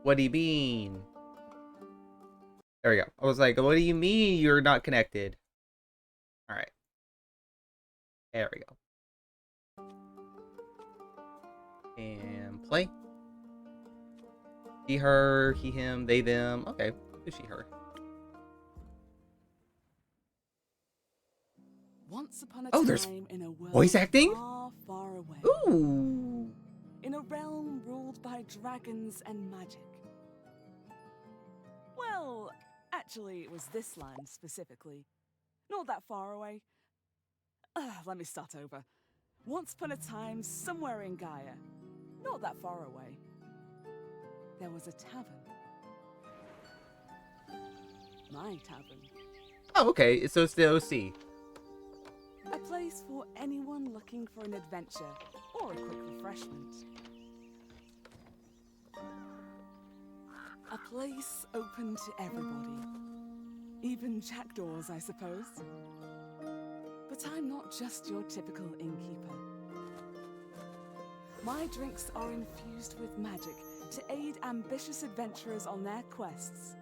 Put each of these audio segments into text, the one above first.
What do you mean? There we go. I was like, what do you mean you're not connected? All right. There we go. And play. He, her, he, him, they, them. Okay. Who's she, her? Once upon a Oh, there's time in a world voice acting? far, far away. Ooh. In a realm ruled by dragons and magic. Well, actually, it was this land specifically. Not that far away. Let me start over. Once upon a time, somewhere in Gaia, not that far away, there was a tavern. My tavern. Oh, okay. So it's the OC. A place for anyone looking for an adventure or a quick refreshment. A place open to everybody. Even jackdaws, I suppose. But I'm not just your typical innkeeper. My drinks are infused with magic to aid ambitious adventurers on their quests.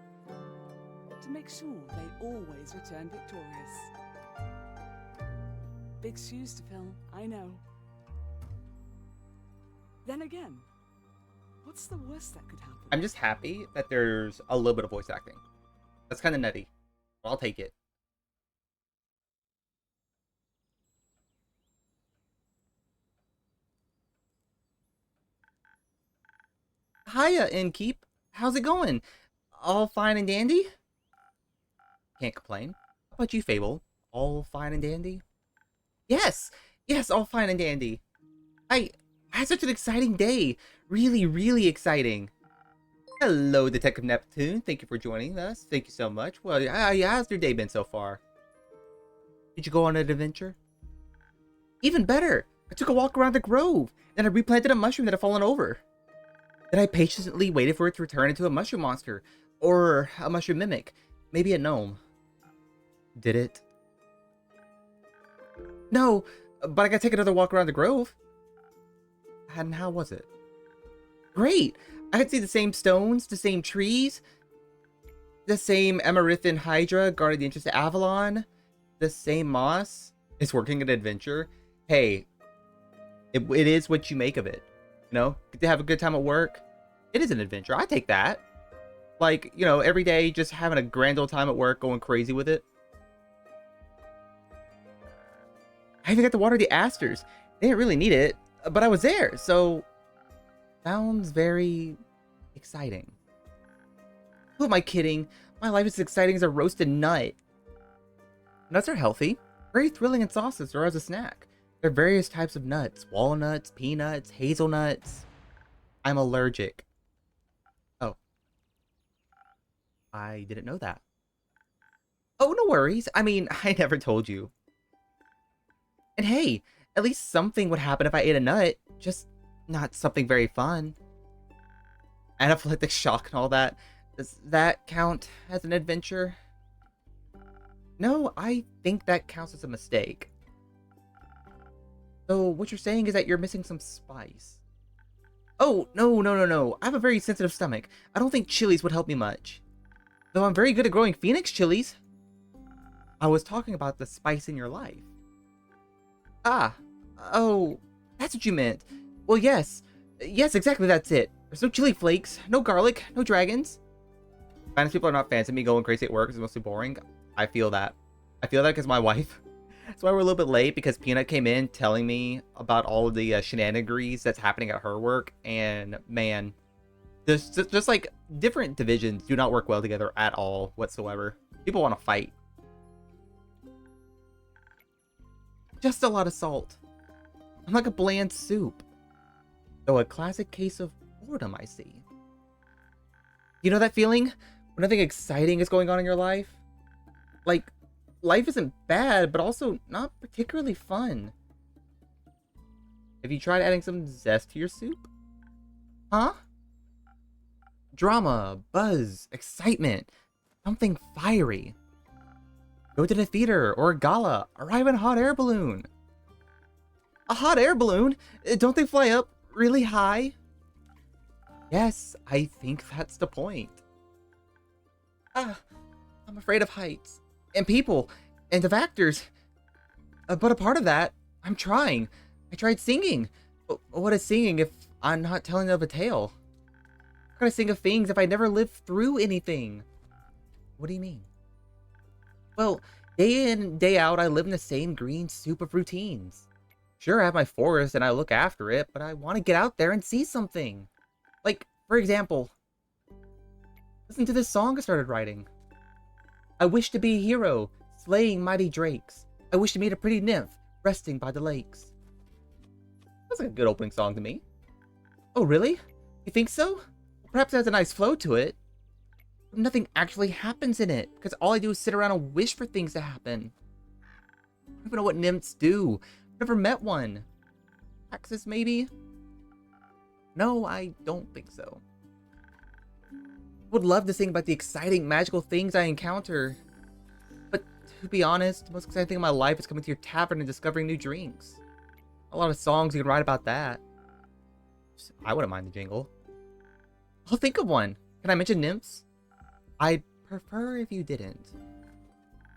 To make sure they always return victorious. Big shoes to fill, I know. Then again, what's the worst that could happen? I'm just happy that there's a little bit of voice acting. That's kind of nutty. I'll take it. Hiya, Innkeep. How's it going? All fine and dandy? Can't complain. How about you, Fable? All fine and dandy? Yes! Yes, all fine and dandy. I had such an exciting day. Really, really exciting. Hello, Detective Neptune. Thank you for joining us. Thank you so much. Well, how's your day been so far? Did you go on an adventure? Even better! I took a walk around the grove. Then I replanted a mushroom that had fallen over. Then I patiently waited for it to return into a mushroom monster. Or a mushroom mimic. Maybe a gnome. Did it? No, but I gotta take another walk around the grove. And how was it? Great! I could see the same stones, the same trees, the same Emerithan Hydra guarding the entrance to Avalon, the same moss. It's working an adventure. Hey, it is what you make of it. You know, get to have a good time at work. It is an adventure. I take that. Like, you know, every day just having a grand old time at work, going crazy with it. I even got to water the asters. They didn't really need it, but I was there, so sounds very exciting. Who am I kidding? My life is as exciting as a roasted nut. Nuts are healthy, very thrilling in sauces or as a snack. There are various types of nuts: walnuts, peanuts, hazelnuts. I'm allergic. Oh, I didn't know that. Oh, no worries. I mean, I never told you. And hey, at least something would happen if I ate a nut. Just not something very fun. Anaphylactic shock and all that. Does that count as an adventure? No, I think that counts as a mistake. So what you're saying is that you're missing some spice. Oh, no. I have a very sensitive stomach. I don't think chilies would help me much. Though I'm very good at growing phoenix chilies. I was talking about the spice in your life. Ah, oh, that's what you meant. Well, yes. Yes, exactly, that's it. There's no chili flakes, no garlic, no dragons. Finance people are not fans of me going crazy at work. It's mostly boring. I feel that. I feel that because my wife. That's why we're a little bit late, because Peanut came in telling me about all of the shenanigans that's happening at her work. And man, just like different divisions do not work well together at all whatsoever. People want to fight. Just a lot of salt. I'm like a bland soup. Though a classic case of boredom, I see. You know that feeling when nothing exciting is going on in your life? Like, life isn't bad, but also not particularly fun. Have you tried adding some zest to your soup? Huh? Drama, buzz, excitement, something fiery. Go to the theater or a gala, arrive in a hot air balloon. A hot air balloon? Don't they fly up really high? Yes, I think that's the point. Ah, I'm afraid of heights. And people. And of actors. But a part of that, I'm trying. I tried singing. But what is singing if I'm not telling of a tale? How can I sing of things if I never lived through anything? What do you mean? Well, day in and day out, I live in the same green soup of routines. Sure, I have my forest and I look after it, but I want to get out there and see something. Like, for example, listen to this song I started writing. I wish to be a hero, slaying mighty drakes. I wish to meet a pretty nymph, resting by the lakes. That's like a good opening song to me. Oh, really? You think so? Well, perhaps it has a nice flow to it. But nothing actually happens in it, because all I do is sit around and wish for things to happen. I don't even know what nymphs do. I've never met one. Axis, maybe? No, I don't think so. Would love to sing about the exciting, magical things I encounter. But to be honest, the most exciting thing in my life is coming to your tavern and discovering new drinks. A lot of songs you can write about that. I wouldn't mind the jingle. I'll think of one. Can I mention nymphs? I'd prefer if you didn't.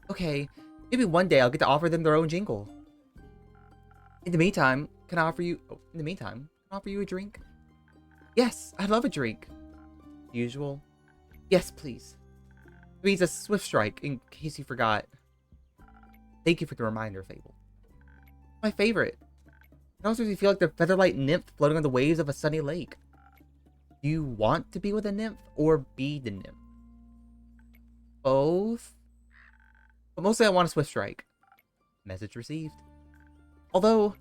Okay, maybe one day I'll get to offer them their own jingle. In the meantime, can I offer you... Oh, in the meantime, can I offer you a drink? Yes, I'd love a drink. Usual? Yes, please. It means a swift strike, in case you forgot. Thank you for the reminder, Fable. My favorite. It also makes me feel like the featherlight nymph floating on the waves of a sunny lake. Do you want to be with a nymph, or be the nymph? Both? But mostly I want a swift strike. Message received. Although,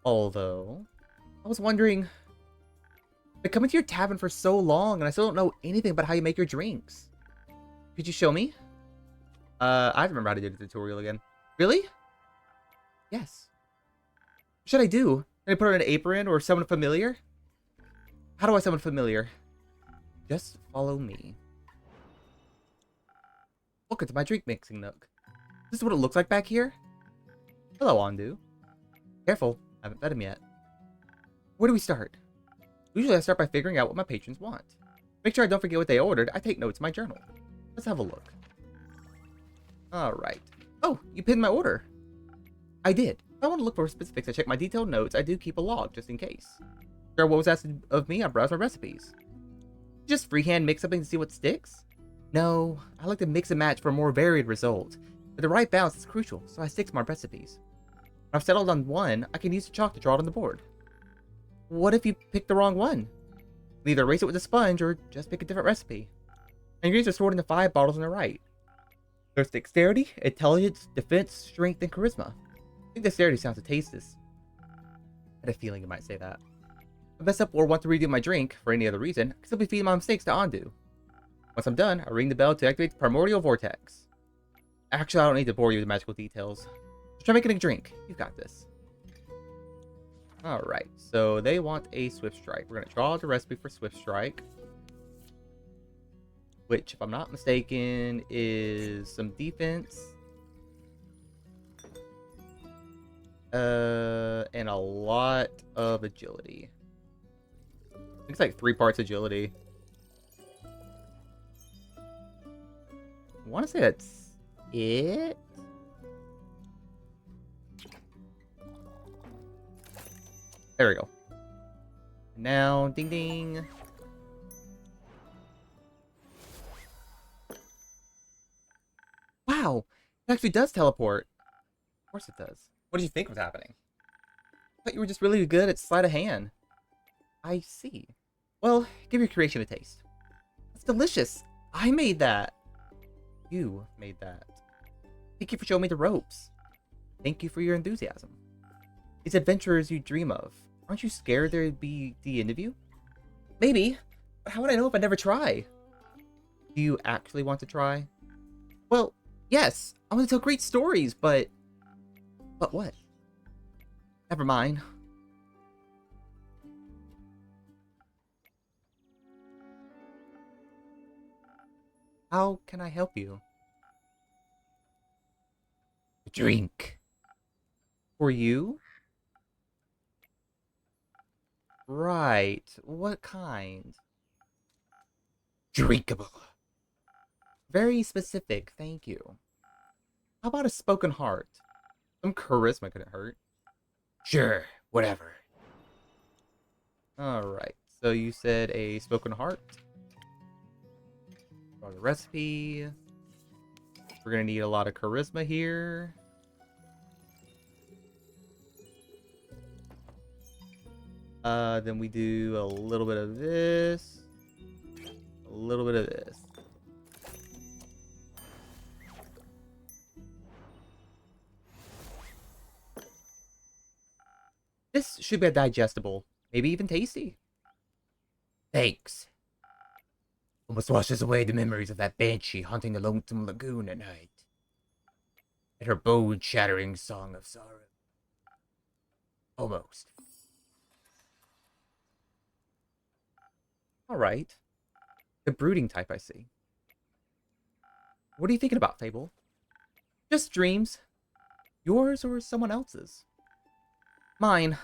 I was wondering, I've been coming to your tavern for so long, and I still don't know anything about how you make your drinks. Could you show me? I remember how to do the tutorial again. Really? Yes. What should I do? Can I put on an apron or summon familiar? How do I summon familiar? Just follow me. Look, it's my drink mixing nook. This is what it looks like back here? Hello, Ondu. Careful, I haven't fed him yet. Where do we start? Usually I start by figuring out what my patrons want. Make sure I don't forget what they ordered, I take notes in my journal. Let's have a look. Alright. Oh, you pinned my order. I did. If I want to look for specifics, I check my detailed notes. I do keep a log, just in case. Sure, what was asked of me, I browse my recipes. Just freehand mix something to see what sticks? No, I like to mix and match for a more varied result. But the right balance is crucial, so I stick to my recipes. When I've settled on one, I can use the chalk to draw it on the board. What if you pick the wrong one? You can either erase it with a sponge or just pick a different recipe. Ingredients are stored in the 5 bottles on the right. There's dexterity, intelligence, defense, strength, and charisma. I think dexterity sounds the tastiest. I had a feeling you might say that. If I mess up or want to redo my drink for any other reason, I can simply feed my mistakes to Ondu. Once I'm done, I ring the bell to activate the primordial vortex. Actually, I don't need to bore you with the magical details. Just try making a drink. You've got this. Alright, so they want a Swift Strike. We're going to draw the recipe for Swift Strike. Which, if I'm not mistaken, is some defense. And a lot of agility. I think it's like 3 parts agility. I want to say that's it. There we go. Now, ding ding. Wow, it actually does teleport. Of course it does. What did you think was happening? I thought you were just really good at sleight of hand. I see. Well, give your creation a taste. It's delicious. I made that. You made that. Thank you for showing me the ropes. Thank you for your enthusiasm. These adventurers you dream of. Aren't you scared there'd be the end of you? Maybe. But how would I know if I never try? Do you actually want to try? Well, yes. I want to tell great stories, but... But what? Never mind. How can I help you? A drink. For you? Right. What kind? Drinkable. Very specific, thank you. How about a spoken heart? Some charisma couldn't hurt. Sure, whatever. Alright, so you said a spoken heart. For the recipe. We're gonna need a lot of charisma here. Then we do a little bit of this. A little bit of this. This should be digestible. Maybe even tasty. Thanks. Almost washes away the memories of that banshee haunting the lonesome lagoon at night. And her bone-shattering song of sorrow. Almost. Alright. The brooding type, I see. What are you thinking about, Fable? Just dreams. Yours or someone else's? Mine.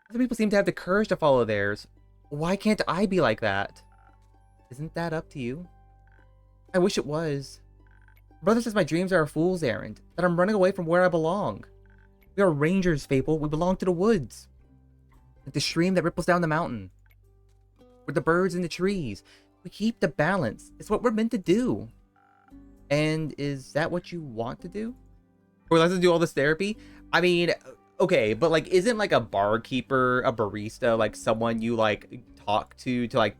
Other people seem to have the courage to follow theirs. Why can't I be like that? Isn't that up to you? I wish it was. Brother says my dreams are a fool's errand, that I'm running away from where I belong. We are rangers, Fable. We belong to the woods. Like the stream that ripples down the mountain. With the birds and the trees. We keep the balance. It's what we're meant to do. And is that what you want to do? Or let's do all this therapy? I mean, okay, but like, isn't like a barkeeper, a barista, like someone you like talk to like,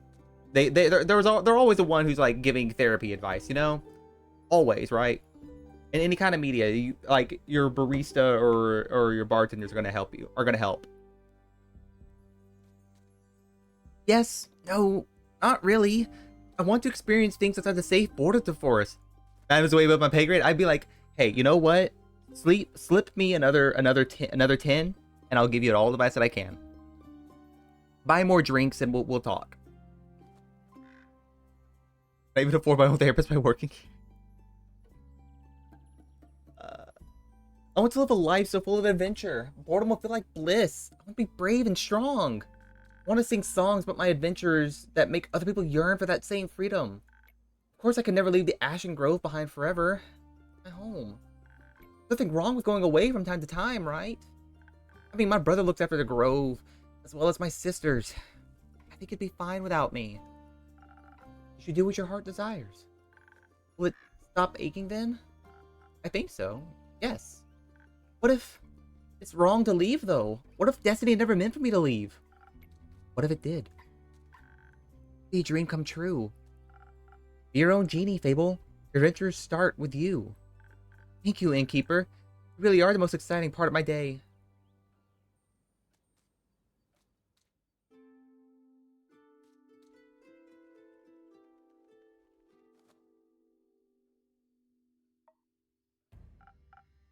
they're always the one who's like giving therapy advice, you know? Always, right? In any kind of media, you like your barista or your bartenders are gonna help you, are gonna help. Yes, no, not really. I want to experience things outside the safe borders of the forest. If I was way above my pay grade, I'd be like, hey, you know what? Slip me another 10, and I'll give you all the advice that I can. Buy more drinks and we'll talk. I even afford my own therapist by working. I want to live a life so full of adventure. Boredom will feel like bliss. I want to be brave and strong. I want to sing songs about my adventures that make other people yearn for that same freedom. Of course, I can never leave the Ashen Grove behind forever. My home. Nothing wrong with going away from time to time, right? I mean, my brother looks after the Grove, as well as my sisters. I think it'd be fine without me. You should do what your heart desires. Will it stop aching then? I think so. Yes. What if it's wrong to leave, though? What if destiny never meant for me to leave? What if it did? Be a dream come true. Be your own genie, Fable. Your adventures start with you. Thank you, Innkeeper. You really are the most exciting part of my day.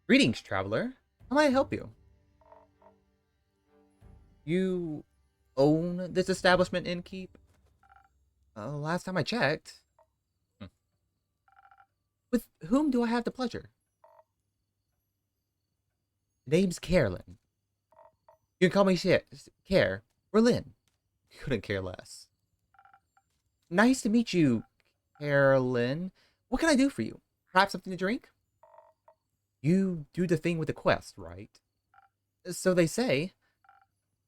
Greetings, traveler. How may I help you? You own this establishment, Innkeep? Last time I checked. With whom do I have the pleasure? Name's Carolyn. You can call me Care or Lynn. Couldn't care less. Nice to meet you, Carolyn. What can I do for you? Perhaps something to drink? You do the thing with the quest, right? So they say.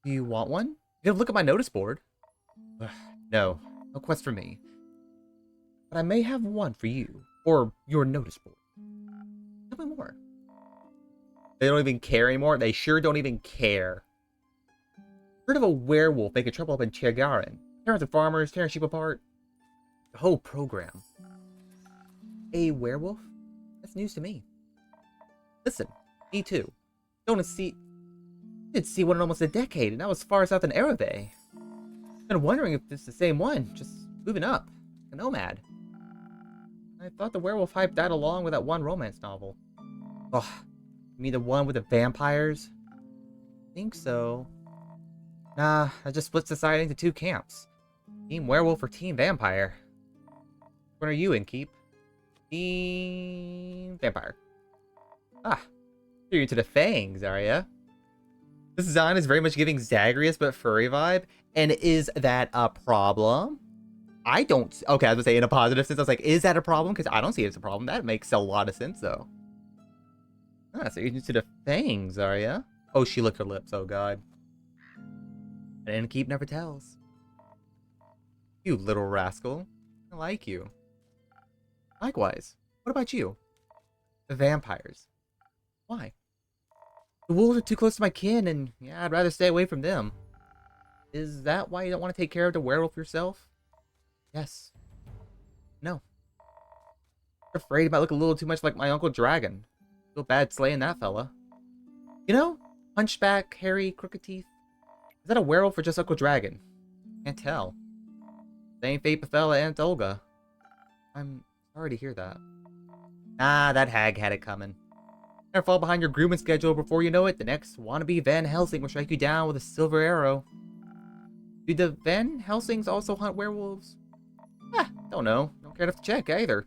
Do you want one? You can look at my notice board. No quest for me. But I may have one for you, or your notice board. Tell me more. They don't even care anymore? They sure don't even care. Heard of a werewolf making trouble up in Chegarin. Tearing the farmers, tearing sheep apart. The whole program. A werewolf? That's news to me. Listen, me too. Didn't see one in almost a decade, and that was far south in Arabe. Been wondering if this is the same one, just moving up. A nomad. I thought the werewolf hype died along with that one romance novel. Ugh. You mean the one with the vampires? Think so. Nah, I just split society into two camps. Team werewolf or team vampire. What are you, Innkeep? Team vampire. Ah, you're into the fangs, are ya? This design is very much giving Zagreus but furry vibe. And is that a problem? I don't. Okay, I was gonna say in a positive sense. I was like, is that a problem? Because I don't see it as a problem. That makes a lot of sense, though. Ah, so you're into the fangs, are ya? Oh, she licked her lips. Oh, God. And keep never tells. You little rascal. I like you. Likewise. What about you? The vampires. Why? The wolves are too close to my kin, and yeah, I'd rather stay away from them. Is that why you don't want to take care of the werewolf yourself? Yes. No. I'm afraid he might look a little too much like my Uncle Dragon. Feel bad slaying that fella. You know, hunchback, hairy, crooked teeth. Is that a werewolf or just Uncle Dragon? Can't tell. Same fate befell Aunt Olga. I'm sorry to hear that. Ah, that hag had it coming. Gonna fall behind your grooming schedule before you know it. The next wannabe Van Helsing will strike you down with a silver arrow. Do the Van Helsings also hunt werewolves? Ah, don't know. Don't care enough to check either.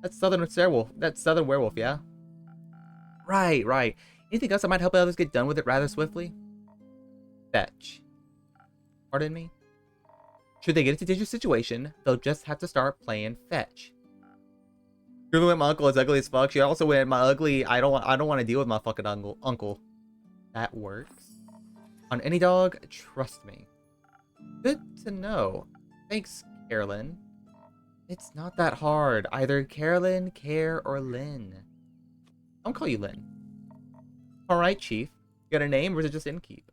That's Southern Werewolf. That's Southern Werewolf, yeah? Right. Anything else that might help others get done with it rather swiftly? Fetch. Pardon me? Should they get into a dangerous situation, they'll just have to start playing fetch. Even when my uncle is ugly as fuck, she also went my ugly. I don't want to deal with my fucking uncle. That works. On any dog, trust me. Good to know. Thanks, Carolyn. It's not that hard. Either Carolyn, Care, or Lynn. I'll call you Lynn. Alright, Chief. You got a name or is it just Innkeep?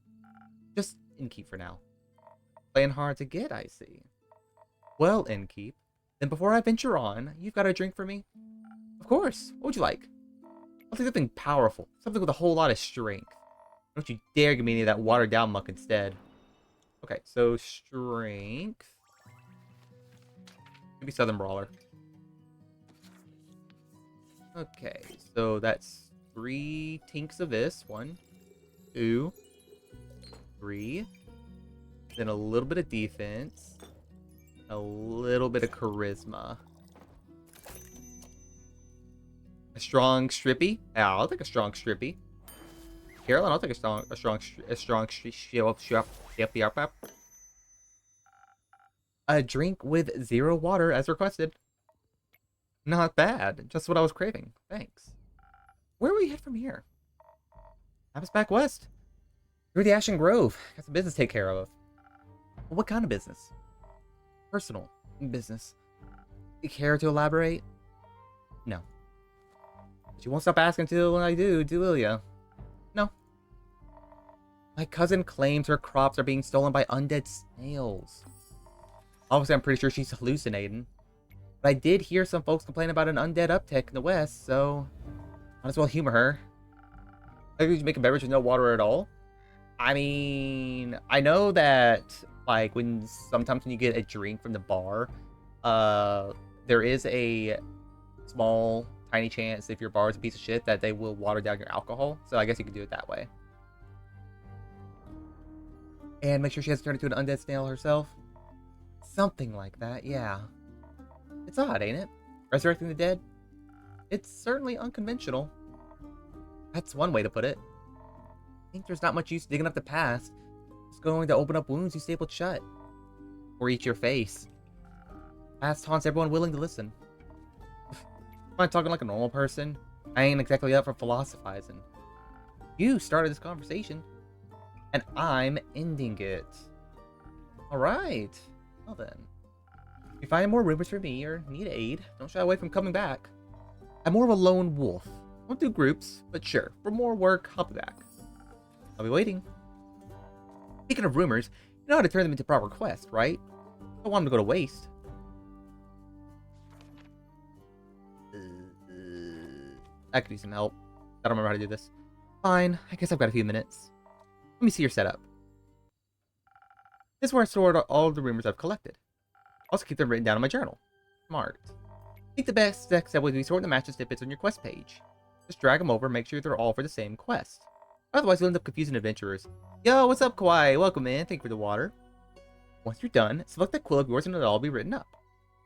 Just Innkeep for now. Playing hard to get, I see. Well, Innkeep, then before I venture on, you've got a drink for me? Of course. What would you like? I'll take something powerful. Something with a whole lot of strength. Don't you dare give me any of that watered down muck instead. Okay, so strength. Maybe Southern Brawler. Okay, so that's 3 tinks of this. 1, 2, 3. Then a little bit of defense. A little bit of charisma. A strong strippy? Yeah, I'll take a strong strippy. Carolyn, I'll take a strong a drink with 0 water as requested. Not bad. Just what I was craving. Thanks. Where will we head from here? Have us back west. Through the Ashen Grove. Got some business to take care of. What kind of business? Personal business. You care to elaborate? No. But you won't stop asking until I do will ya? No. My cousin claims her crops are being stolen by undead snails. Obviously, I'm pretty sure she's hallucinating. But I did hear some folks complain about an undead uptick in the west, so might as well humor her. Maybe you make a beverage with no water at all? I mean, I know that, like, sometimes when you get a drink from the bar, there is a small, tiny chance if your bar is a piece of shit that they will water down your alcohol. So I guess you could do it that way. And make sure she hasn't turned into an undead snail herself. Something like that, yeah. It's odd, ain't it? Resurrecting the dead? It's certainly unconventional. That's one way to put it. I think there's not much use digging up the past. It's going to open up wounds you stapled shut. Or eat your face. Past haunts everyone willing to listen. Am I talking like a normal person? I ain't exactly up for philosophizing. You started this conversation. And I'm ending it. Alright. Well then. If you find more rumors for me or need aid, don't shy away from coming back. I'm more of a lone wolf. Won't do groups, but sure, for more work, I'll be back. I'll be waiting. Speaking of rumors, you know how to turn them into proper quests, right? Don't want them to go to waste. I could use some help. I don't remember how to do this. Fine, I guess I've got a few minutes. Let me see your setup. This is where I stored all of the rumors I've collected. Also keep them written down in my journal. Smart. I think the best next step would be sorting the match and snippets on your quest page. Just drag them over and make sure they're all for the same quest. Otherwise, you'll end up confusing adventurers. Yo, what's up, Kawaii? Welcome in. Thank you for the water. Once you're done, select that quill of yours and it'll all be written up.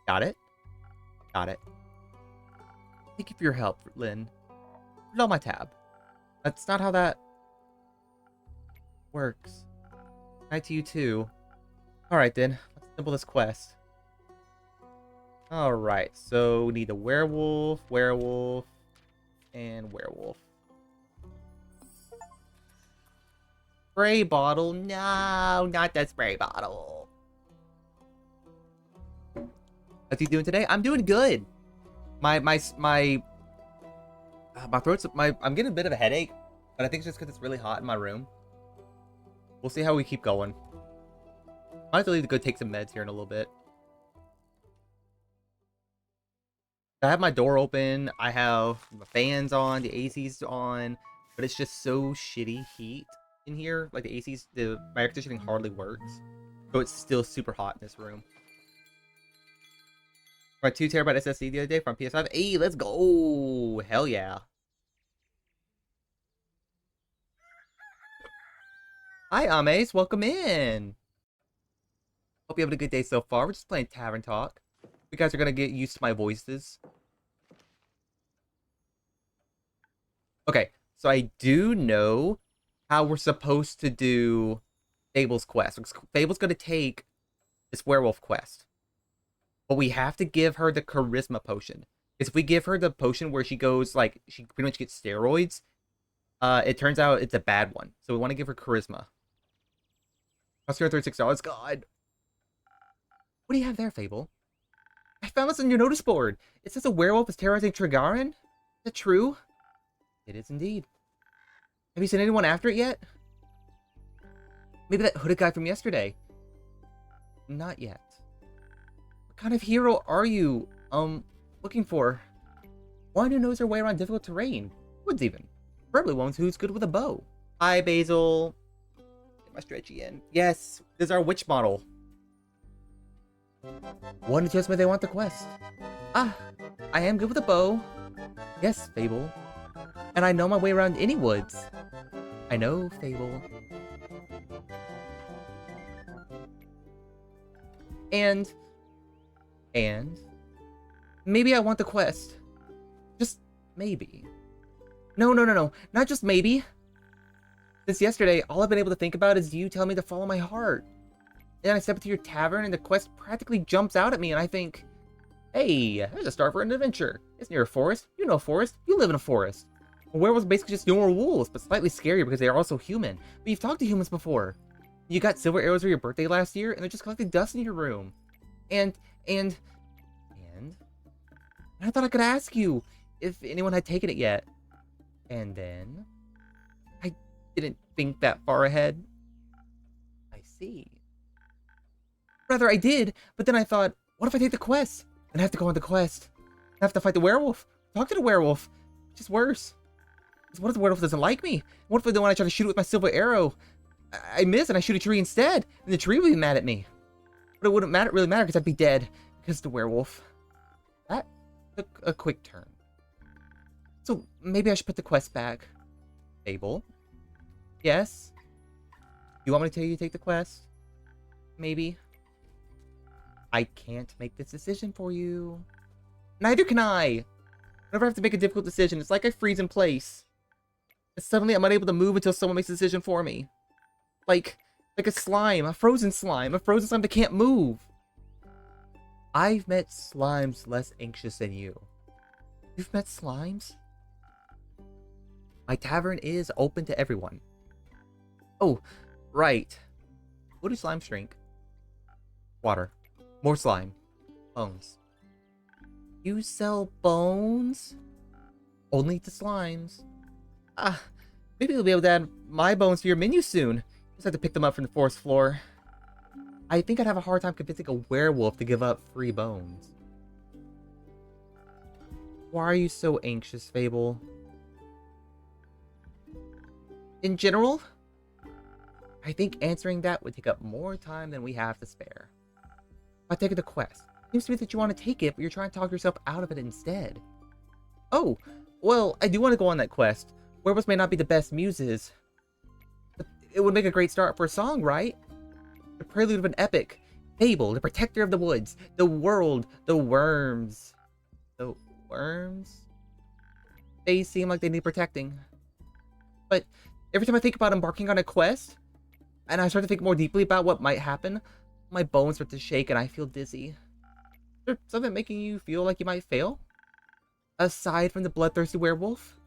Got it? Got it. Thank you for your help, Lynn. Put it on my tab. That's not how that works. Night to you too. Alright then, let's assemble this quest. Alright, so we need a werewolf, werewolf, and werewolf. Spray bottle? No, not that spray bottle. How's you doing today? I'm doing good. My throat's I'm getting a bit of a headache, but I think it's just because it's really hot in my room. We'll see how we keep going. Might have to leave to go take some meds here in a little bit. I have my door open. I have the fans on, the AC's on, but it's just so shitty heat in here. Like the AC's, my air conditioning hardly works, so it's still super hot in this room. My 2 terabyte SSD the other day from PS5. Hey, let's go! Hell yeah! Hi, Ames. Welcome in. Hope you having a good day so far. We're just playing Tavern Talk. You guys are gonna get used to my voices. Okay, so I do know how we're supposed to do Fable's quest. Fable's gonna take this werewolf quest, but we have to give her the charisma potion. Because if we give her the potion where she goes, like, she pretty much gets steroids, it turns out it's a bad one. So we want to give her charisma. Cost her $36. God. What do you have there, Fable? I found this on your notice board. It says a werewolf is terrorizing Trigaran. Is that true? It is indeed. Have you seen anyone after it yet? Maybe that hooded guy from yesterday. Not yet. What kind of hero are you, looking for? One who knows their way around difficult terrain. Woods even. Preferably one who's good with a bow. Hi, Basil. Get my stretchy in. Yes, this is our witch model. One who tells me they want the quest. Ah, I am good with a bow. Yes, Fable. And I know my way around any woods. I know, Fable. And maybe I want the quest. Just maybe. No. Not just maybe. Since yesterday, all I've been able to think about is you telling me to follow my heart. And then I step into your tavern and the quest practically jumps out at me and I think, hey, there's a start for an adventure. It's near a forest. You know a forest. You live in a forest. Werewolves are basically just normal wolves, but slightly scarier because they are also human. But you've talked to humans before. You got silver arrows for your birthday last year, and they're just collecting dust in your room. And I thought I could ask you if anyone had taken it yet. And then I didn't think that far ahead. I see. Rather, I did, but then I thought, what if I take the quest? And I have to go on the quest. I have to fight the werewolf. Talk to the werewolf. It's just worse. What if the werewolf doesn't like me? What if the one I try to shoot it with my silver arrow, I miss and I shoot a tree instead, and the tree would be mad at me? But it wouldn't really matter because I'd be dead because of the werewolf. That took a quick turn. So maybe I should put the quest back. Fable? Yes? You want me to tell you to take the quest? Maybe? I can't make this decision for you. Neither can I! Whenever I have to make a difficult decision, it's like I freeze in place. And suddenly I'm unable to move until someone makes a decision for me. Like a slime, a frozen slime that can't move. I've met slimes less anxious than you. You've met slimes? My tavern is open to everyone. Oh, right. What do slimes drink? Water. More slime. Bones. You sell bones? Only to slimes. Maybe you'll be able to add my bones to your menu soon. Just have to pick them up from the forest floor. I think I'd have a hard time convincing a werewolf to give up free bones. Why are you so anxious, Fable? In general, I think answering that would take up more time than we have to spare. By taking the quest, it seems to me that you want to take it, but you're trying to talk yourself out of it instead. Oh, well, I do want to go on that quest. Werewolves may not be the best muses, but it would make a great start for a song, right? The prelude of an epic. Fable, the protector of the woods, the world, the worms. The worms? They seem like they need protecting. But every time I think about embarking on a quest, and I start to think more deeply about what might happen, My bones start to shake and I feel dizzy. Is there something making you feel like you might fail? Aside from the bloodthirsty werewolf?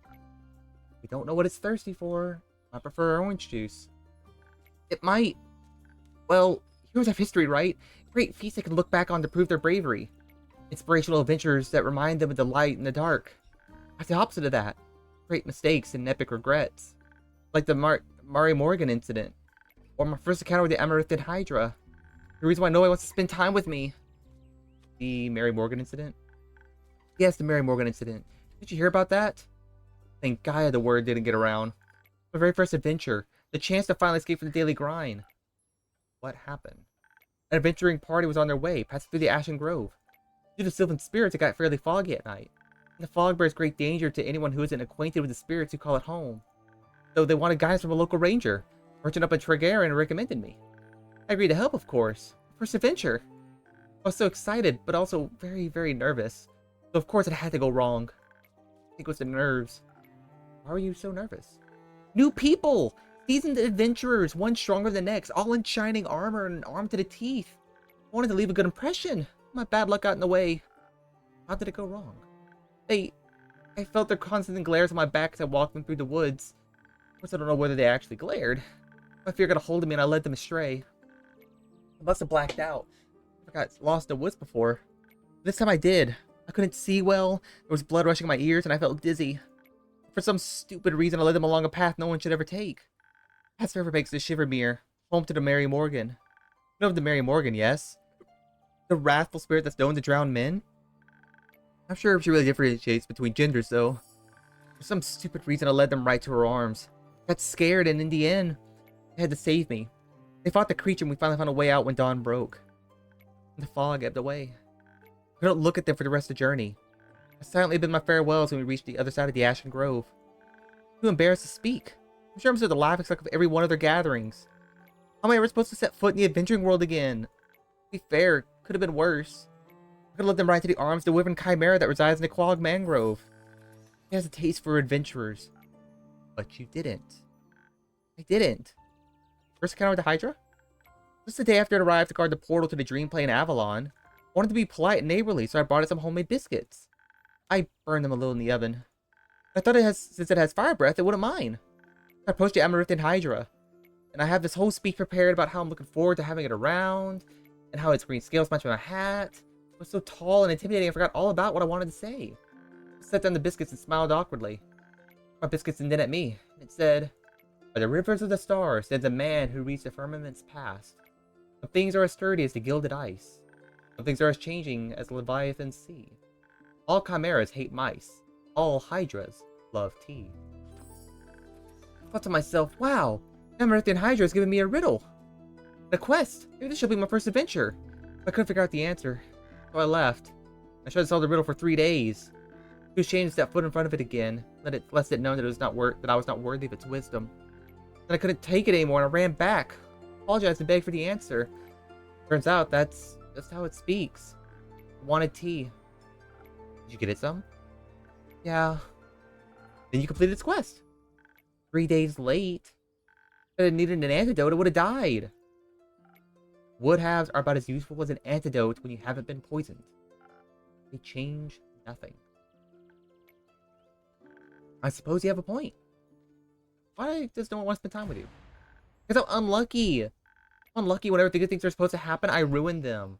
We don't know what it's thirsty for. I prefer orange juice. It might... Well, heroes have history, right? Great feats they can look back on to prove their bravery. Inspirational adventures that remind them of the light and the dark. I have the opposite of that. Great mistakes and epic regrets. Like the Mari Morgan incident. Or my first encounter with the Amaranthan Hydra. The reason why nobody wants to spend time with me. The Mary Morgan incident? Yes, the Mary Morgan incident. Did you hear about that? Thank Gaia the word didn't get around. My very first adventure. The chance to finally escape from the daily grind. What happened? An adventuring party was on their way, passing through the Ashen Grove. Due to Sylvan spirits, it got fairly foggy at night. And the fog bears great danger to anyone who isn't acquainted with the spirits who call it home. So they wanted guidance from a local ranger, merchant up in Tregarin, and recommended me. I agreed to help, of course. First adventure. I was so excited, but also very, very nervous. So of course it had to go wrong. I think it was the nerves. Why were you so nervous? New people! Seasoned adventurers, one stronger than the next, all in shining armor and armed to the teeth. I wanted to leave a good impression. My bad luck got in the way. How did it go wrong? I felt their constant glares on my back as I walked them through the woods. Of course, I don't know whether they actually glared. My fear got a hold of me and I led them astray. I must have blacked out. I got lost in the woods before. This time I did. I couldn't see well. There was blood rushing in my ears and I felt dizzy. For some stupid reason, I led them along a path no one should ever take. Past River makes the Shivermere, home to the Mary Morgan. You know of the Mary Morgan, yes? The wrathful spirit that's known to drown men? I'm sure she really differentiates between genders, though. For some stupid reason, I led them right to her arms. I got scared, and in the end, they had to save me. They fought the creature, and we finally found a way out when dawn broke. And the fog ebbed away. I couldn't look at them for the rest of the journey. I silently bid my farewells when we reached the other side of the Ashen Grove. Too embarrassed to speak. I'm sure I'm still the laughingstock of every one of their gatherings. How am I ever supposed to set foot in the adventuring world again? To be fair, could have been worse. I could have led them right to the arms of the wyvern chimera that resides in the Quag Mangrove. He has a taste for adventurers. But you didn't. I didn't. First encounter with the Hydra? Just the day after it arrived to guard the portal to the Dream Plane Avalon. I wanted to be polite and neighborly, so I brought it some homemade biscuits. I burned them a little in the oven. I thought since it has fire breath, it wouldn't mind. I approached the Amaranthan Hydra, and I have this whole speech prepared about how I'm looking forward to having it around, and how its green scales match my hat. It was so tall and intimidating, I forgot all about what I wanted to say. I set down the biscuits and smiled awkwardly. My biscuits and then at me. It said, "By the rivers of the stars stands a man who reads the firmament's past. Some things are as sturdy as the gilded ice. Some things are as changing as Leviathan's sea. All chimeras hate mice. All hydras love tea." I thought to myself, wow, the Amaranthan Hydra has given me a riddle. A quest. Maybe this should be my first adventure. I couldn't figure out the answer, so I left. I tried to solve the riddle for 3 days. It was ashamed to step foot in front of it again, lest it know that I was not worthy of its wisdom. Then I couldn't take it anymore, and I ran back, apologized and begged for the answer. Turns out that's just how it speaks. I wanted tea. Did you get it some? Yeah. Then you completed its quest. 3 days late. If it needed an antidote, it would have died. Would-haves are about as useful as an antidote when you haven't been poisoned. They change nothing. I suppose you have a point. Why does no one want to spend time with you? Because I'm unlucky. I'm unlucky whenever the good things are supposed to happen, I ruin them.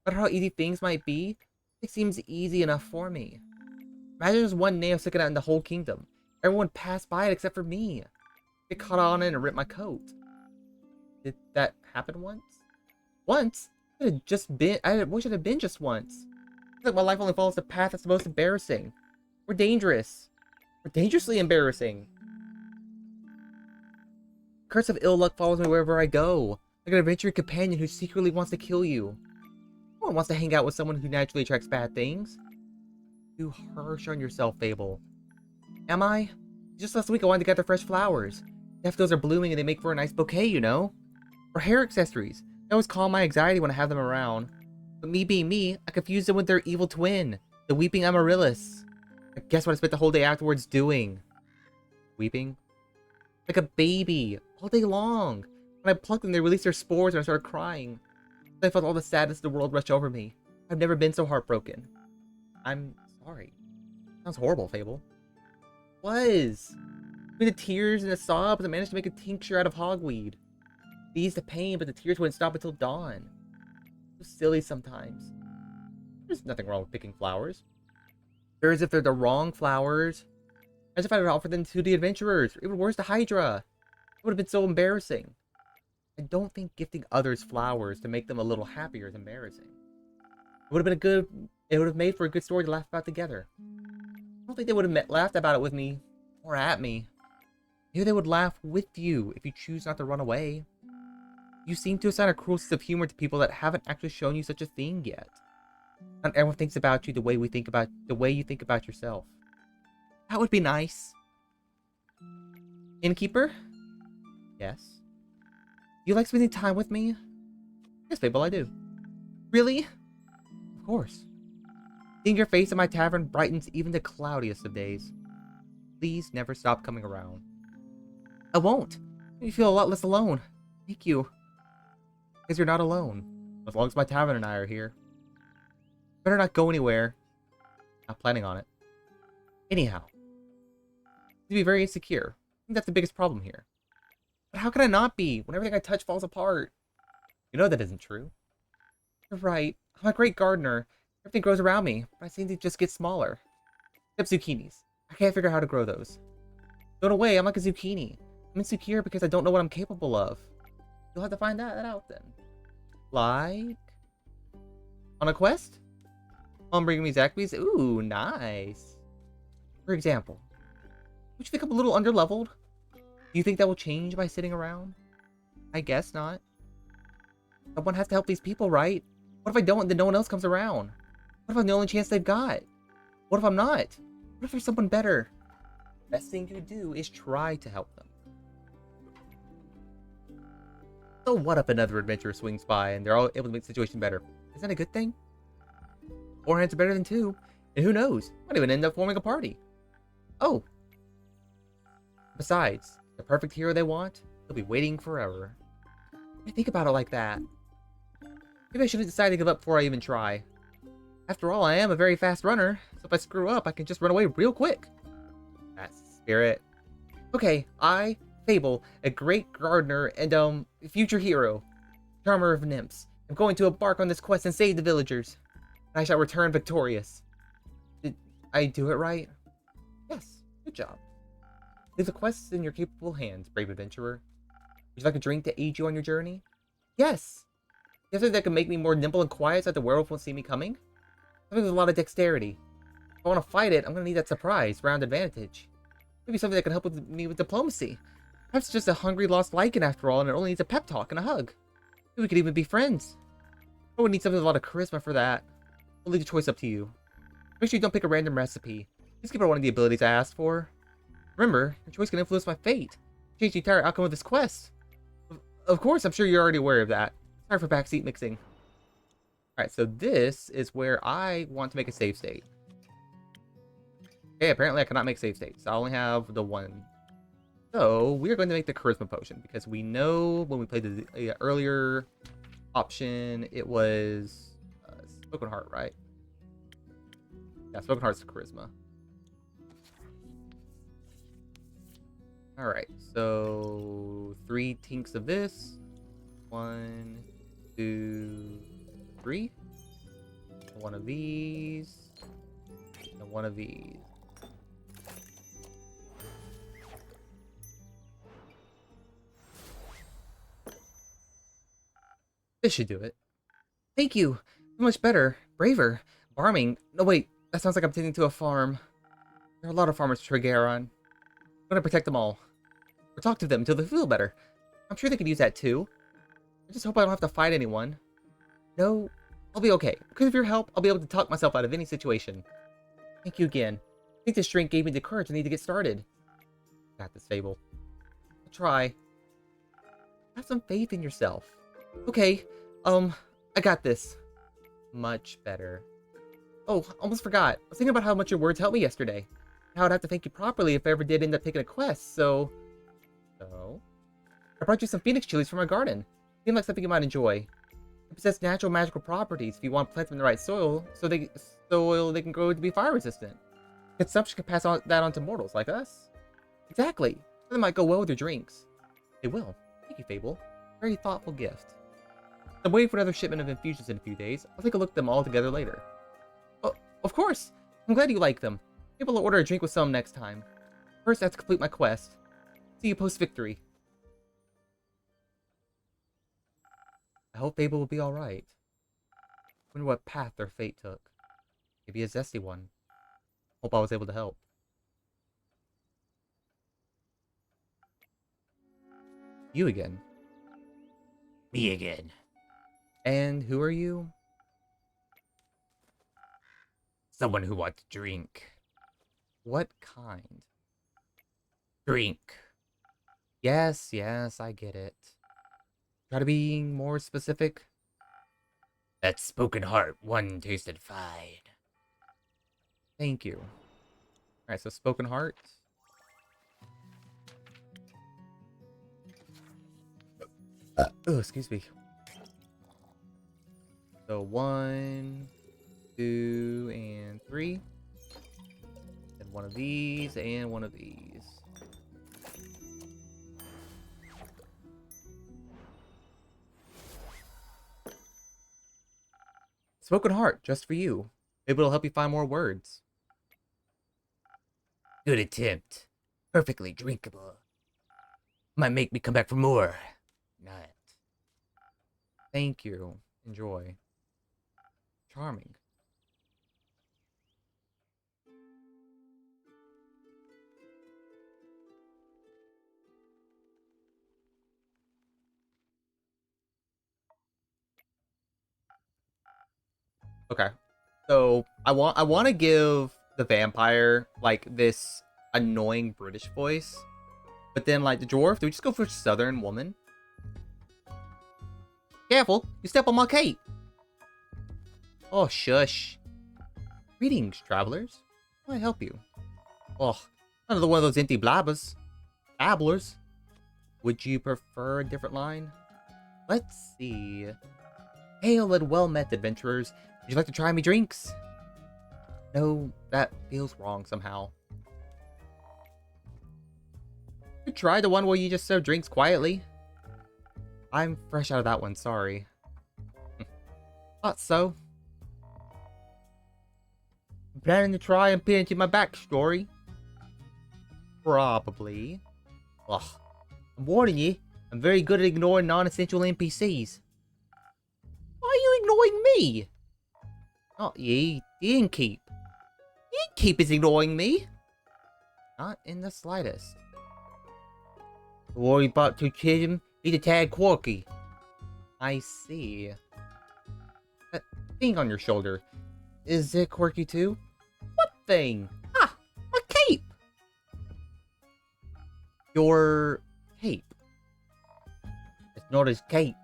No matter how easy things might be, it seems easy enough for me. Imagine there's one nail sticking out in the whole kingdom. Everyone passed by it except for me. Get caught on it and rip my coat. Did that happen once? Once? It had just been. I wish it had been just once. It's like my life only follows the path that's the most embarrassing. We're dangerous. We're dangerously embarrassing. Curse of ill luck follows me wherever I go. Like an adventuring companion who secretly wants to kill you. No one wants to hang out with someone who naturally attracts bad things. Too harsh on yourself, Fable. Am I? Just last week I wanted to gather fresh flowers. Daffodils are blooming and they make for a nice bouquet, you know? Or hair accessories. They always calm my anxiety when I have them around. But me being me, I confused them with their evil twin, the Weeping Amaryllis. I guess what I spent the whole day afterwards doing. Weeping? Like a baby, all day long. When I plucked them, they released their spores and I started crying. I felt all the sadness of the world rush over me. I've never been so heartbroken. I'm sorry. Sounds horrible, Fable. Was. Between the tears and the sobs, I managed to make a tincture out of hogweed. It eased the pain, but the tears wouldn't stop until dawn. So silly sometimes. There's nothing wrong with picking flowers. They're as if they're the wrong flowers. As if I would offer them to the adventurers, or even worse, the Hydra. It would have been so embarrassing. I don't think gifting others flowers to make them a little happier is embarrassing. It would have made for a good story to laugh about together. I don't think they would have laughed about it with me, or at me. Maybe they would laugh with you if you choose not to run away. You seem to assign a cruel sense of humor to people that haven't actually shown you such a thing yet. Not everyone thinks about you the way you think about yourself. That would be nice. Innkeeper? Yes. You like spending time with me? Yes, Fable, I do. Really? Of course. Seeing your face in my tavern brightens even the cloudiest of days. Please never stop coming around. I won't. You feel a lot less alone. Thank you. Because you're not alone. As long as my tavern and I are here. Better not go anywhere. Not planning on it. Anyhow. To be very insecure. I think that's the biggest problem here. But how can I not be when everything I touch falls apart? You know that isn't true. You're right. I'm a great gardener. Everything grows around me, but I seem to just get smaller. Except zucchinis. I can't figure out how to grow those. So in a way, I'm like a zucchini. I'm insecure because I don't know what I'm capable of. You'll have to find that out then. Like... on a quest? On bringing me Zaxby's? Ooh, nice. For example, would you think I'm a little underleveled? Do you think that will change by sitting around? I guess not. Someone has to help these people, right? What if I don't, then no one else comes around? What if I'm the only chance they've got? What if I'm not? What if there's someone better? Best thing you do is try to help them. So what if another adventurer swings by and they're all able to make the situation better? Isn't that a good thing? 4 hands are better than 2. And who knows? Might even end up forming a party. Oh. Besides, the perfect hero they want, they'll be waiting forever. I think about it like that. Maybe I should have decided to give up before I even try. After all, I am a very fast runner, so if I screw up, I can just run away real quick. That's the spirit. Okay, I, Fable, a great gardener and, future hero, charmer of nymphs, am going to embark on this quest and save the villagers. And I shall return victorious. Did I do it right? Yes, good job. Leave the quest in your capable hands, brave adventurer. Would you like a drink to aid you on your journey? Yes! You have something that can make me more nimble and quiet so that the werewolf won't see me coming? Something with a lot of dexterity. If I want to fight it, I'm going to need that surprise, round advantage. Maybe something that can help me with diplomacy. Perhaps it's just a hungry lost lichen after all, and it only needs a pep talk and a hug. Maybe we could even be friends. I would need something with a lot of charisma for that. I'll leave the choice up to you. Make sure you don't pick a random recipe. Please give her one of the abilities I asked for. Remember, your choice can influence my fate. Change the entire outcome of this quest. Of course, I'm sure you're already aware of that. Sorry for backseat mixing. Alright, so this is where I want to make a save state. Okay, apparently I cannot make save states. I only have the one. So, we're going to make the charisma potion, because we know when we played the earlier option, it was Spoken Heart, right? Yeah, Spoken Heart's charisma. Alright, so 3 tinks of this. 1, 2, 3. 1 of these. And 1 of these. This should do it. Thank you. So much better. Braver. Farming. No, wait. That sounds like I'm tending to a farm. There are a lot of farmers to Tregaron. I'm gonna protect them all. Or talk to them until they feel better. I'm sure they could use that too. I just hope I don't have to fight anyone. No, I'll be okay. Because of your help, I'll be able to talk myself out of any situation. Thank you again. I think this drink gave me the courage I need to get started. Got this, Fable. I'll try. Have some faith in yourself. Okay, I got this. Much better. Oh, almost forgot. I was thinking about how much your words helped me yesterday. How I'd have to thank you properly if I ever did end up taking a quest, so... I brought you some phoenix chilies from my garden. Seemed like something you might enjoy. They possess natural magical properties if you want to plant them in the right soil, so they can grow to be fire resistant. Consumption can pass that on to mortals like us. Exactly. They might go well with your drinks. They will. Thank you, Fable. Very thoughtful gift. I'm waiting for another shipment of infusions in a few days. I'll take a look at them all together later. Oh, of course. I'm glad you like them. Maybe I'll order a drink with some next time. First, I have to complete my quest. See you post-victory. I hope Fable will be alright. Wonder what path their fate took. Maybe a zesty one. Hope I was able to help. You again. Me again. And who are you? Someone who wants to drink. What kind? Drink. Yes, I get it. Try to be more specific. That Spoken Heart one tasted fine. Thank you. Alright, so Spoken Heart. Oh, excuse me. So 1, 2, and 3. And one of these, and one of these. Spoken Heart, just for you. Maybe it'll help you find more words. Good attempt. Perfectly drinkable. Might make me come back for more. Not. Thank you. Enjoy. Charming. Okay. So I want to give the vampire like this annoying British voice. But then like the dwarf, do we just go for southern woman? Careful, you step on my cape. Oh, shush. Greetings, travelers. How may I help you? Oh, another one of those empty blabbers. Babblers. Would you prefer a different line? Let's see. Hail and well met, adventurers. Would you like to try me drinks? No, that feels wrong somehow. You try the one where you just serve drinks quietly. I'm fresh out of that one, sorry. Thought so. Planning to try and peer into my backstory? Probably. Ugh. I'm warning you, I'm very good at ignoring non-essential NPCs. Why are you ignoring me? Not you, the innkeep. The innkeep is ignoring me. Not in the slightest. Don't worry about to Chisholm, he's a tad quirky. I see. That thing on your shoulder, is it quirky too? What thing? Ah, my cape! Your cape. It's not his cape.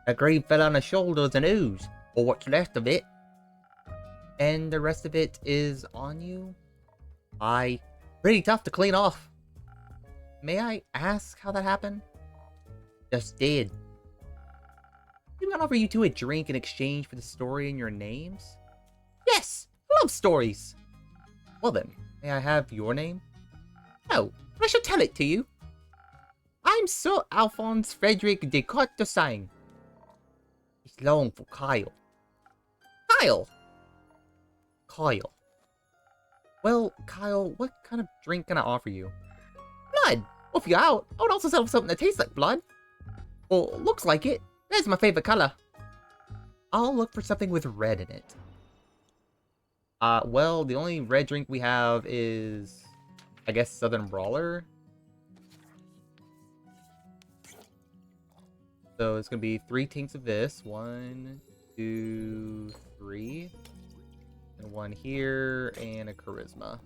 That green fell on his shoulders and ooze, or what's left of it. And the rest of it is on you? Aye, pretty tough to clean off. May I ask how that happened? Just did. Did I offer you two a drink in exchange for the story in your names? Yes! I love stories! Well then, may I have your name? No, but I shall tell it to you. I'm Sir Alphonse Frederick de Cotte de Sang. It's long for Kyle. Kyle! Kyle. Well, Kyle, what kind of drink can I offer you? Blood! Well, if you're out, I would also sell something that tastes like blood. Well, looks like it. That's my favorite color. I'll look for something with red in it. Well, the only red drink we have is, I guess, Southern Brawler. So it's gonna be 3 tinks of this. 1, 2, 3. And 1 here, and a charisma.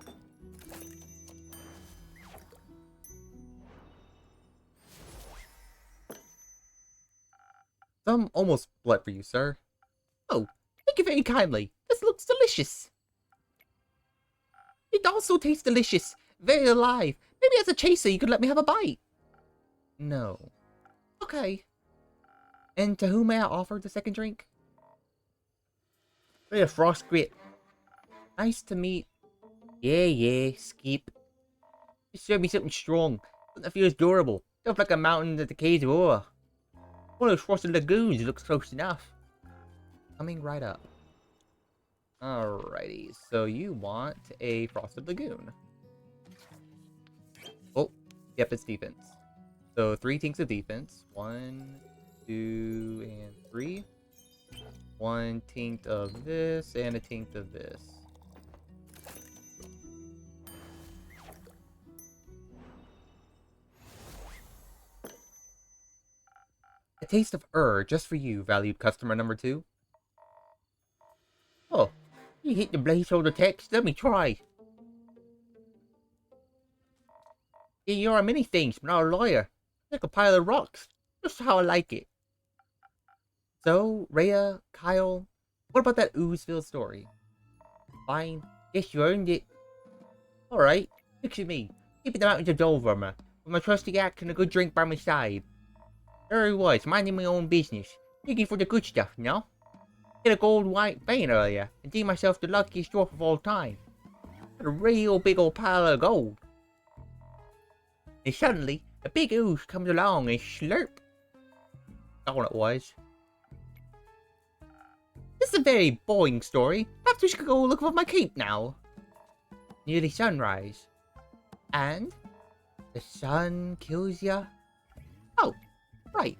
Some almost blood for you, sir. Oh, thank you very kindly. This looks delicious. It also tastes delicious. Very alive. Maybe as a chaser you could let me have a bite. No. Okay. And to whom may I offer the second drink? Hey, Frost Grit. Nice to meet. Yeah, skip. Just serve me something strong. Something that feels durable. Stuff like a mountain that decays of ore. One of those frosted lagoons looks close enough. Coming right up. Alrighty, so you want a frosted lagoon. Oh, yep, it's defense. So 3 tinks of defense. 1, 2, and 3. 1 tink of this, and a tink of this. A taste of just for you, valued customer number 2. Oh, you hit the placeholder text. Let me try. Yeah, you're a many things, but not a lawyer. Like a pile of rocks. Just how I like it. So, Rhea, Kyle, what about that Oozeville story? Fine. Guess you earned it. Alright, picture me, deep in the mountains of Dolverma, with my trusty axe and a good drink by my side. There I was, minding my own business, digging for the good stuff, you know? Hit a gold white vein earlier, and deemed myself the luckiest dwarf of all time. Had a real big old pile of gold. And suddenly, a big ooze comes along and slurp. That's what it was. This is a very boring story. Perhaps we should go look for my cape now. Nearly sunrise. And? The sun kills ya? Oh, right.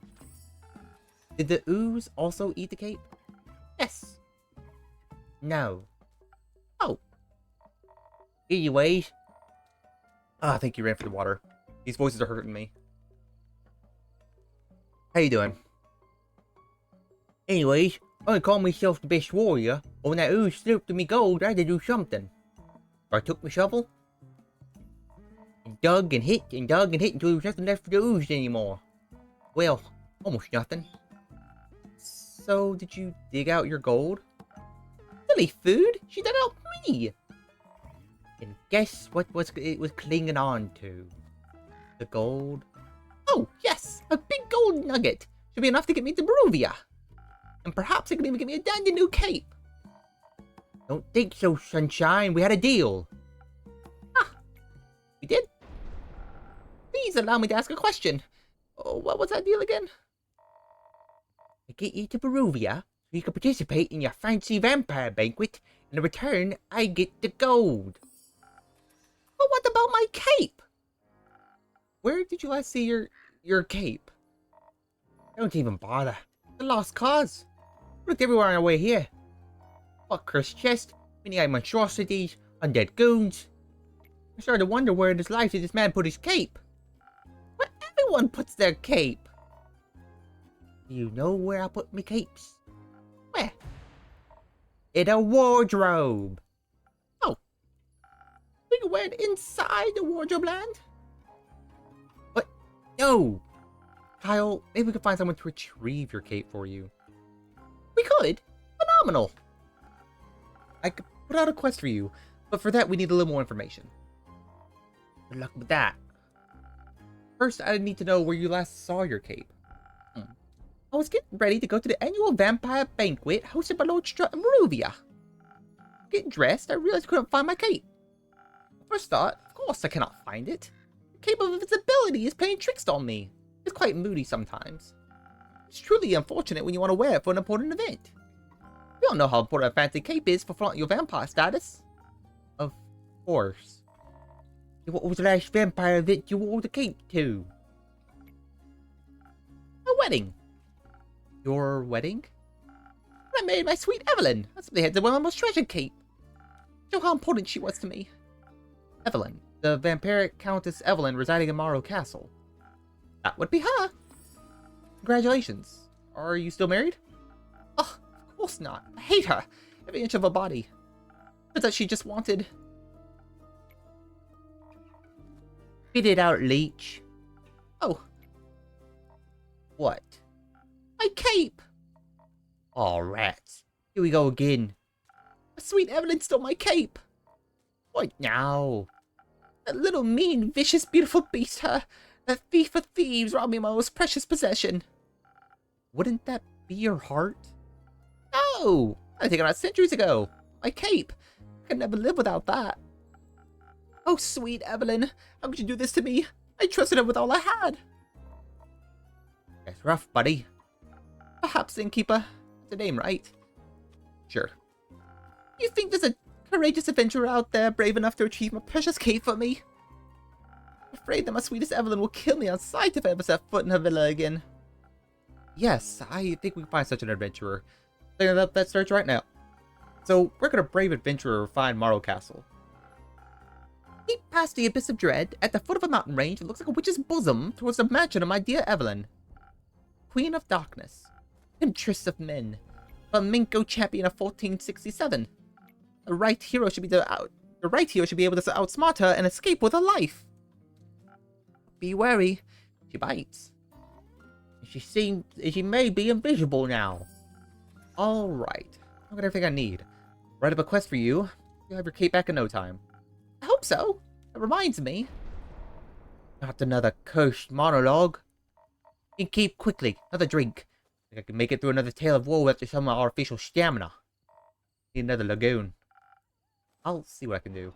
Did the ooze also eat the cape? Yes. No. Oh. Anyways. I think you ran for the water. These voices are hurting me. How you doing? Anyways, I call myself the best warrior, but when that ooze slipped me gold, I had to do something. So I took my shovel, and dug and hit until there was nothing left for the ooze anymore. Well, almost nothing. So, did you dig out your gold? Silly food! She dug out me! And guess what it was clinging on to? The gold. Oh, yes! A big gold nugget! Should be enough to get me to Barovia! And perhaps it can even get me a dandy new cape! Don't think so, sunshine. We had a deal. Ah! We did? Please allow me to ask a question. Oh, what was that deal again? I get you to Barovia so you can participate in your fancy vampire banquet, and in return, I get the gold. But what about my cape? Where did you last see your cape? Don't even bother. It's a lost cause. Looked everywhere on our way here. What cursed chest, many-eyed monstrosities, undead goons. I started to wonder where in his life did this man put his cape. Where everyone puts their cape. Do you know where I put my capes? Where? In a wardrobe. Oh. We can wear it inside the wardrobe land? What? No. Kyle, maybe we could find someone to retrieve your cape for you. We could? Phenomenal. I could put out a quest for you, but for that we need a little more information. Good luck with that. First, I need to know where you last saw your cape. I was getting ready to go to the annual vampire banquet hosted by Lord Strut and Barovia. Getting dressed, I realized I couldn't find my cape. First thought, of course I cannot find it. The cape of invisibility is playing tricks on me. It's quite moody sometimes. It's truly unfortunate when you want to wear it for an important event. You don't know how important a fancy cape is for flaunting your vampire status. Of course. What was the last vampire event you wore the cape to? A wedding. Your wedding? I married my sweet Evelyn. I simply had to wear my most treasured cape. Show how important she was to me. Evelyn, the vampiric Countess Evelyn residing in Morrow Castle. That would be her. Congratulations. Are you still married? Oh, of course not. I hate her. Every inch of her body. But that she just wanted... Spit it out, leech. Oh. What? My cape! Aw, rats. Here we go again. My sweet Evelyn stole my cape. What now? That little mean, vicious, beautiful beast, her. That thief of thieves robbed me of my most precious possession. Wouldn't that be your heart? No! I taken out centuries ago. My cape. I could never live without that. Oh, sweet Evelyn. How could you do this to me? I trusted her with all I had. That's rough, buddy. Perhaps, Innkeeper. That's the name, right? Sure. You think there's a courageous adventurer out there brave enough to retrieve my precious cape for me? I'm afraid that my sweetest Evelyn will kill me on sight if I ever set foot in her villa again. Yes, I think we can find such an adventurer. Setting up that search right now. So, where could a brave adventurer find Morrow Castle? Deep past the Abyss of Dread, at the foot of a mountain range, it looks like a witch's bosom towards the mansion of my dear Evelyn. Queen of Darkness. Temptress of Men. Flamenco champion of 1467. The right hero should be able to outsmart her and escape with her life. Be wary. She bites. She may be invisible now. Alright. I've got everything I need. Write up a quest for you. You'll have your cape back in no time. I hope so. That reminds me. Not another cursed monologue. And keep quickly. Another drink. I think I can make it through another tale of woe after some of our artificial stamina. Need another lagoon. I'll see what I can do.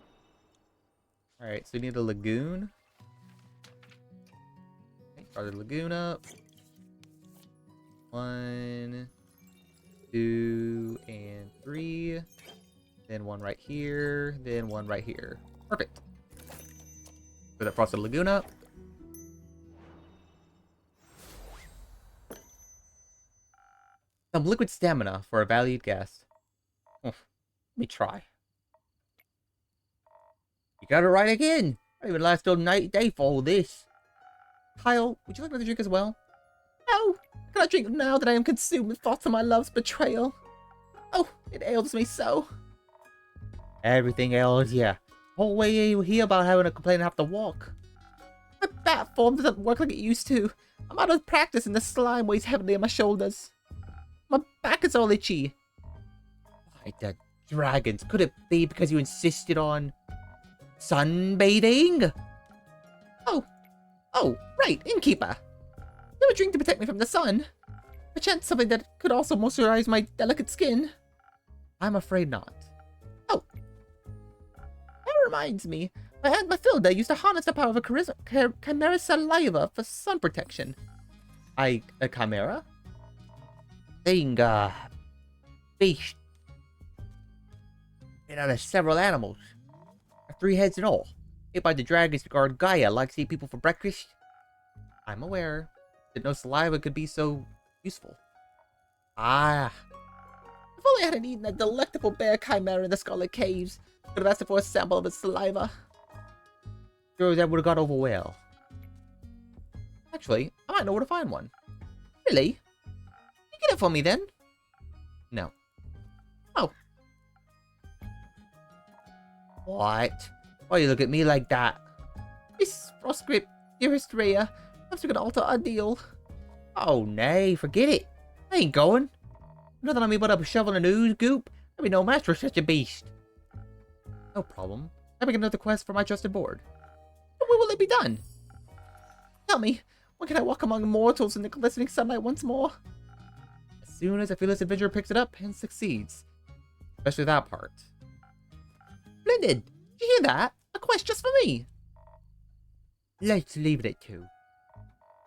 Alright, so we need a lagoon. Okay, start the lagoon up. 1, 2, and 3. Then one right here. Then one right here. Perfect. Put that frosted lagoon up. Some liquid stamina for a valued guest. Let me try. You got it right again. I even last all night day for all this. Kyle, would you like another drink as well? No! I cannot drink now that I am consumed with thoughts of my love's betrayal. Oh, it ails me so. Everything ails ya. Whole way you hear about having a complaint and have to walk. My bat form doesn't work like it used to. I'm out of practice and the slime weighs heavily on my shoulders. My back is all itchy. Why the dragons? Could it be because you insisted on sunbathing? Oh, right, Innkeeper. You have a drink to protect me from the sun. Perchance something that could also moisturize my delicate skin. I'm afraid not. Oh. That reminds me. My Aunt Mathilda used to harness the power of a chimera saliva for sun protection. A chimera? Thing, beast. Made out of several animals. 3 heads in all. Made by the dragons to guard Gaia like to eat people for breakfast. I'm aware. Didn't know saliva could be so useful. Ah. If only I hadn't eaten that delectable bear chimera in the Scarlet Caves. Could have asked for a sample of its saliva. Sure, that would have gone over well. Actually, I might know where to find one. Really? You get it for me then? No. Oh. What? Why you look at me like that? Miss Frostgrip, dearest Rhea, I'm still gonna alter our deal. Oh, nay, forget it. I ain't going. Now that I'm able to shovel an ooze goop, I'll be no match for such a beast. No problem. I'll make another quest for my trusted board. But when will it be done? Tell me, when can I walk among mortals in the glistening sunlight once more? As soon as I feel this adventurer picks it up and succeeds. Especially that part. Splendid! Did you hear that? A quest just for me! Let's leave it at 2.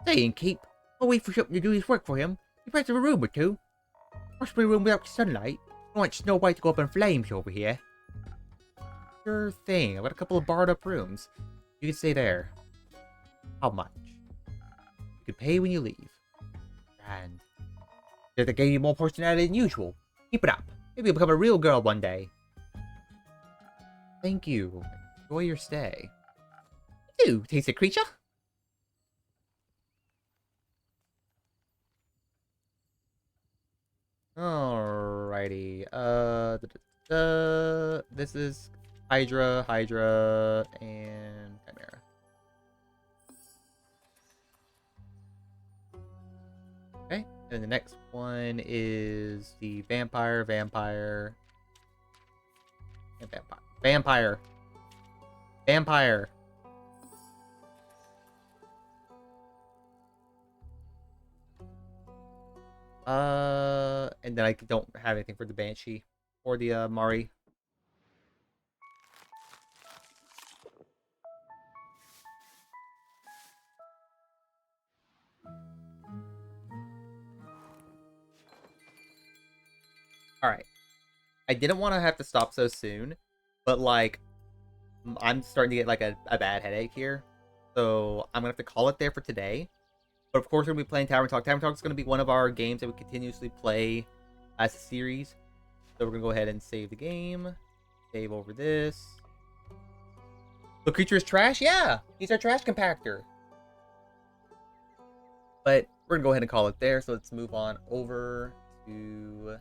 Stay and keep. I'll wait for something to do his work for him. He perhaps have a room or two. Must be a room without sunlight. I want Snow White to go up in flames over here. Sure thing. I've got a couple of barred up rooms. You can stay there. How much? You can pay when you leave. And if they gave you more personality than usual, keep it up. Maybe you'll become a real girl one day. Thank you. Enjoy your stay. You do, tasted creature. Alrighty. This is Hydra, and Chimera. Okay, and the next one is the vampire, and vampire. Vampire. And then I don't have anything for the Banshee or the Mari. All right. I didn't want to have to stop so soon, but like I'm starting to get like a bad headache here. So I'm gonna have to call it there for today. But of course we're gonna be playing Tavern Talk. Tavern Talk is gonna be one of our games that we continuously play as a series. So we're gonna go ahead and save the game. Save over this. The creature is trash? Yeah! He's our trash compactor. But we're gonna go ahead and call it there. So let's move on over to